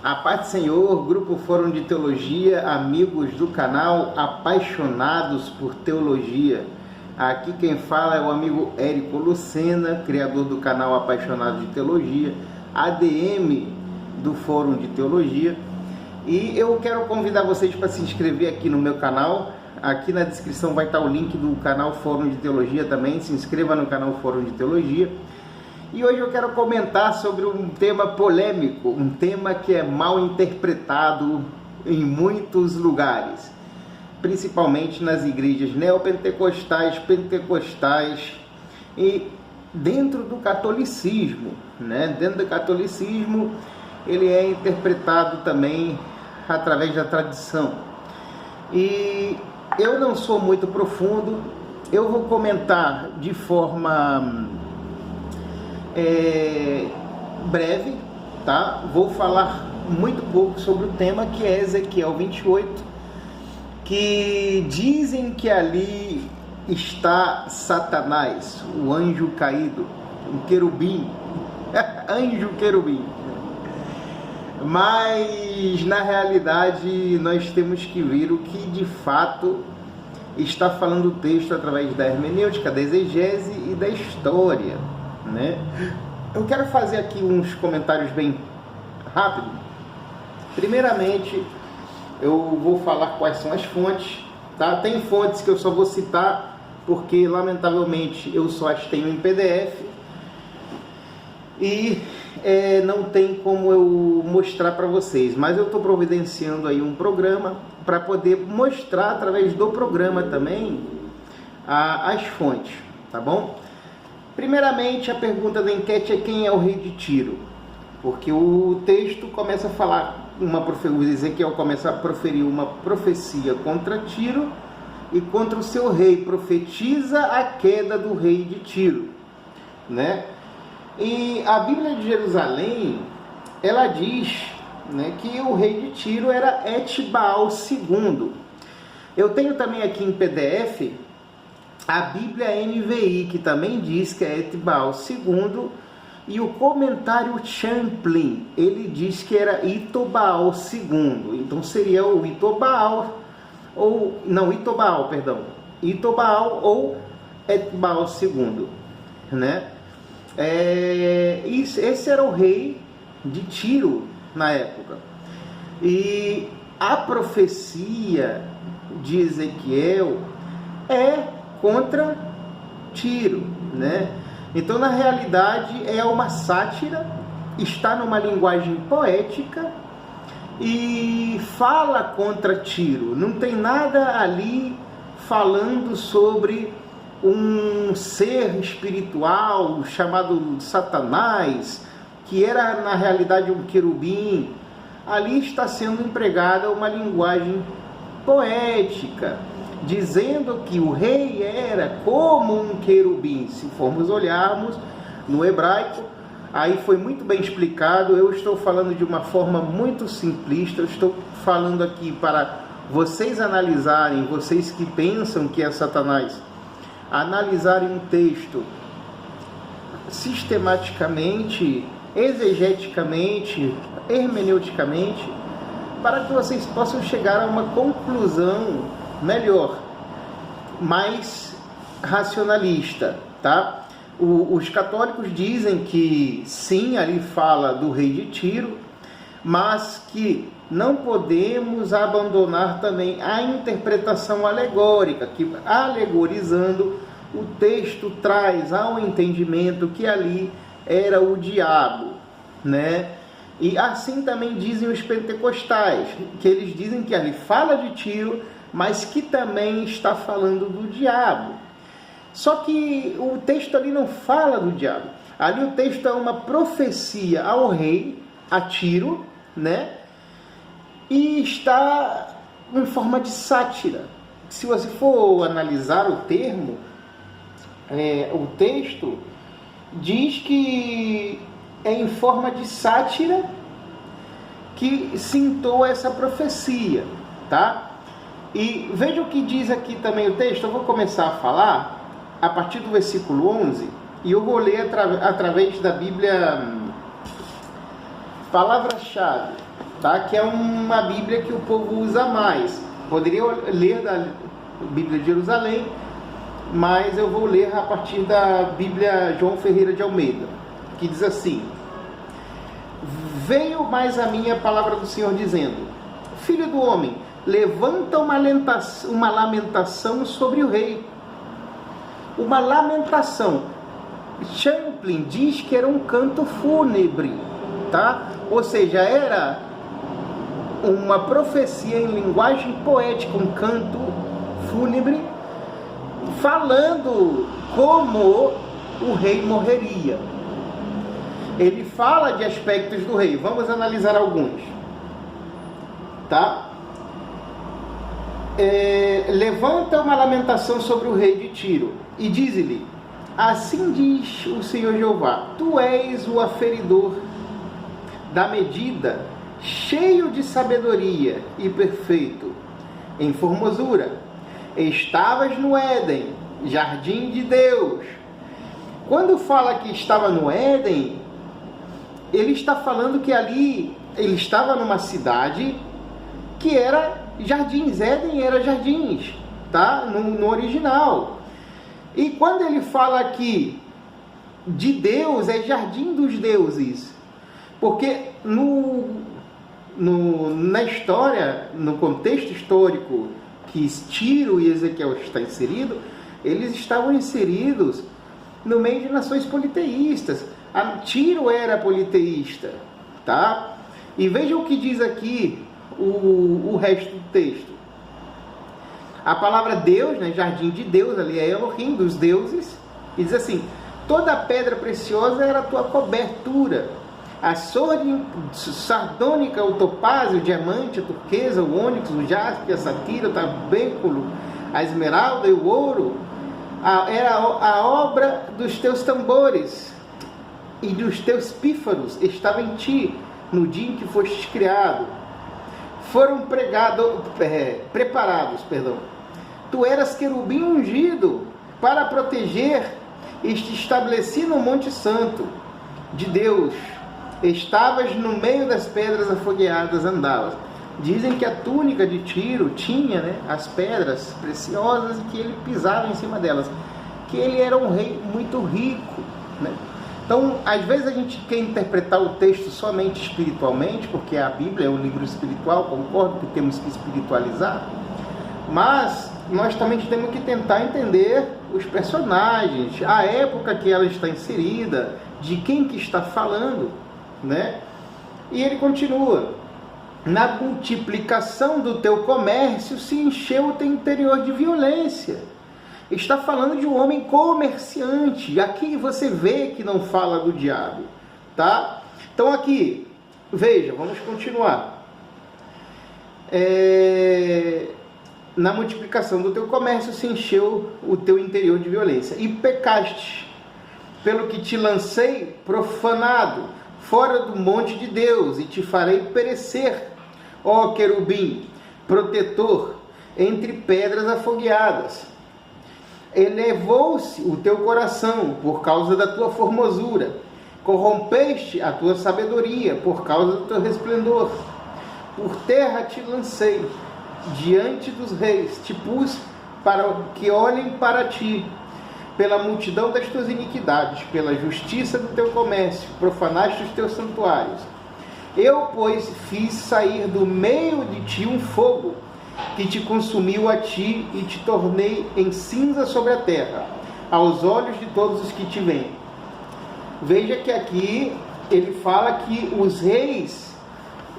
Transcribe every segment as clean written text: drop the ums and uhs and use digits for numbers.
A paz do Senhor, Grupo Fórum de Teologia, amigos do canal Apaixonados por Teologia. Aqui quem fala é o amigo Érico Lucena, criador do canal Apaixonados de Teologia, ADM do Fórum de Teologia. E eu quero convidar vocês para se inscrever aqui no meu canal. Aqui na descrição vai estar o link do canal Fórum de Teologia também. Se inscreva no canal Fórum de Teologia. E hoje eu quero comentar sobre um tema polêmico, um tema que é mal interpretado em muitos lugares, principalmente nas igrejas neopentecostais, pentecostais e dentro do catolicismo, né? Dentro do catolicismo ele é interpretado também através da tradição. E eu não sou muito profundo, eu vou comentar de forma breve, tá? Vou falar muito pouco sobre o tema, que é Ezequiel 28, que dizem que ali está Satanás, o anjo caído, um querubim, anjo querubim. Mas na realidade nós temos que ver o que de fato está falando o texto através da hermenêutica, da exegese e da história, né? Eu quero fazer aqui uns comentários bem rápidos. Primeiramente, eu vou falar quais são as fontes, tá? Tem fontes que eu só vou citar porque, lamentavelmente, eu só as tenho em PDF e não tem como eu mostrar para vocês, mas eu estou providenciando aí um programa para poder mostrar através do programa também as fontes, tá bom? Primeiramente, a pergunta da enquete é: quem é o rei de Tiro? Porque o texto começa a falar, o Ezequiel começa a proferir uma profecia contra Tiro e contra o seu rei, profetiza a queda do rei de Tiro, né? E a Bíblia de Jerusalém, ela diz, né, que o rei de Tiro era Etbaal II. Eu tenho também aqui em PDF a Bíblia NVI, que também diz que é Etbaal II, e o comentário Champlin, ele diz que era Itobaal II. Então seria o Itobaal ou Etbaal II, né? Esse era o rei de Tiro na época. E a profecia de Ezequiel é contra Tiro, né? Então, na realidade, é uma sátira, está numa linguagem poética e fala contra Tiro. Não tem nada ali falando sobre um ser espiritual chamado Satanás, que era na realidade um querubim. Ali está sendo empregada uma linguagem poética, dizendo que o rei era como um querubim. Se formos olharmos no hebraico, aí foi muito bem explicado. Eu estou falando de uma forma muito simplista, eu estou falando aqui para vocês analisarem, vocês que pensam que é Satanás, analisarem um texto sistematicamente, exegeticamente, hermeneuticamente, para que vocês possam chegar a uma conclusão melhor, mais racionalista, tá? Os católicos dizem que sim, ali fala do rei de Tiro, mas que não podemos abandonar também a interpretação alegórica, que alegorizando o texto traz ao entendimento que ali era o diabo, né? E assim também dizem os pentecostais, que eles dizem que ali fala de Tiro, mas que também está falando do diabo. Só que o texto ali não fala do diabo. Ali o texto é uma profecia ao rei, a Tiro, né? E está em forma de sátira. Se você for analisar o termo, o texto diz que é em forma de sátira que se entoa essa profecia, tá? E veja o que diz aqui também o texto. Eu vou começar a falar a partir do versículo 11 e eu vou ler através da Bíblia palavra-chave, tá? Que é uma Bíblia que o povo usa mais. Poderia ler da Bíblia de Jerusalém, mas eu vou ler a partir da Bíblia João Ferreira de Almeida, que diz assim: veio mais a minha palavra do Senhor dizendo: filho do homem, levanta uma lamentação sobre o rei. Uma lamentação. Champlin diz que era um canto fúnebre, tá? Ou seja, era uma profecia em linguagem poética, um canto fúnebre, falando como o rei morreria. Ele fala de aspectos do rei. Vamos analisar alguns, tá? Levanta uma lamentação sobre o rei de Tiro e diz-lhe: assim diz o Senhor Jeová, tu és o aferidor da medida, cheio de sabedoria e perfeito em formosura. Estavas no Éden, jardim de Deus. Quando fala que estava no Éden, ele está falando que ali ele estava numa cidade que era jardins. Éden era jardins, tá? No original. E quando ele fala aqui de Deus, é jardim dos deuses. Porque na história, no contexto histórico que Tiro e Ezequiel está inserido, eles estavam inseridos no meio de nações politeístas. Tiro era politeísta, tá? E veja o que diz aqui o resto do texto. A palavra Deus, né, jardim de Deus, ali é Elohim, dos deuses, e diz assim: toda pedra preciosa era a tua cobertura, a sardônica, o topázio, o diamante, a turquesa, o ônix, o jaspe, a safira, o tabênculo, a esmeralda e o ouro, era a obra dos teus tambores e dos teus pífaros, estava em ti no dia em que fostes criado. Foram preparados. Tu eras querubim ungido para proteger e te estabeleci no Monte Santo de Deus. Estavas no meio das pedras afogueadas, andavas. Dizem que a túnica de Tiro tinha, né, as pedras preciosas e que ele pisava em cima delas. Que ele era um rei muito rico, né? Então, às vezes a gente quer interpretar o texto somente espiritualmente, porque a Bíblia é um livro espiritual, concordo que temos que espiritualizar, mas nós também temos que tentar entender os personagens, a época que ela está inserida, de quem que está falando, né? E ele continua: na multiplicação do teu comércio se encheu o teu interior de violência. Está falando de um homem comerciante. Aqui você vê que não fala do diabo, tá? Então aqui, veja, vamos continuar. Na multiplicação do teu comércio se encheu o teu interior de violência. E pecaste, pelo que te lancei profanado, fora do monte de Deus, e te farei perecer, ó querubim, protetor, entre pedras afogueadas. Elevou-se o teu coração por causa da tua formosura, corrompeste a tua sabedoria por causa do teu resplendor. Por terra te lancei, diante dos reis, te pus para que olhem para ti, pela multidão das tuas iniquidades, pela justiça do teu comércio, profanaste os teus santuários. Eu, pois, fiz sair do meio de ti um fogo, que te consumiu a ti, e te tornei em cinza sobre a terra, aos olhos de todos os que te veem. Veja que aqui ele fala que os reis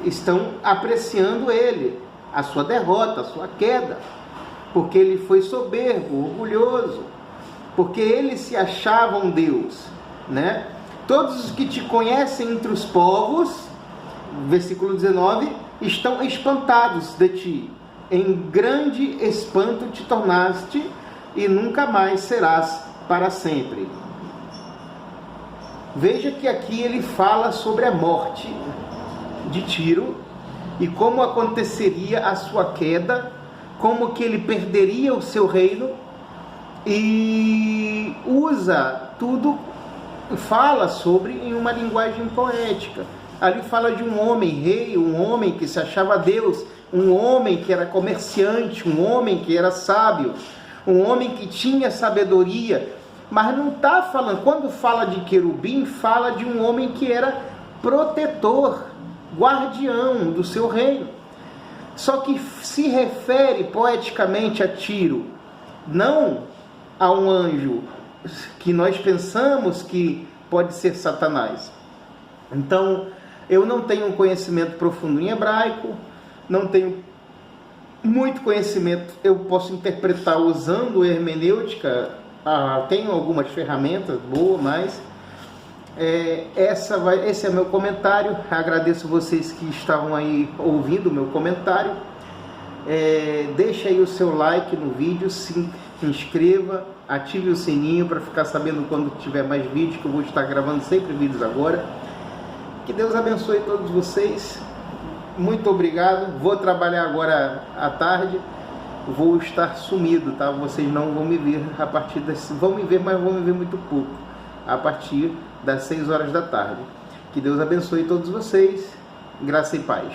estão apreciando ele, a sua derrota, a sua queda, porque ele foi soberbo, orgulhoso, porque eles se achavam Deus, né? Todos os que te conhecem entre os povos, versículo 19, estão espantados de ti. Em grande espanto te tornaste, e nunca mais serás para sempre. Veja que aqui ele fala sobre a morte de Tiro e como aconteceria a sua queda, como que ele perderia o seu reino, e usa tudo, fala sobre em uma linguagem poética. Ali fala de um homem rei, um homem que se achava Deus, um homem que era comerciante, um homem que era sábio, um homem que tinha sabedoria. Mas não está falando, quando fala de querubim, fala de um homem que era protetor, guardião do seu reino. Só que se refere poeticamente a Tiro, não a um anjo que nós pensamos que pode ser Satanás. Então, eu não tenho um conhecimento profundo em hebraico, não tenho muito conhecimento, eu posso interpretar usando hermenêutica, tenho algumas ferramentas boas, mas esse é meu comentário. Agradeço vocês que estavam aí ouvindo o meu comentário. Deixa aí o seu like no vídeo, se inscreva, ative o sininho para ficar sabendo quando tiver mais vídeos, que eu vou estar gravando sempre vídeos agora. Que Deus abençoe todos vocês. Muito obrigado. Vou trabalhar agora à tarde. Vou estar sumido, tá? Vocês não vão me ver a partir das... Vão me ver, mas vão me ver muito pouco. A partir das 6 horas da tarde. Que Deus abençoe todos vocês. Graça e paz.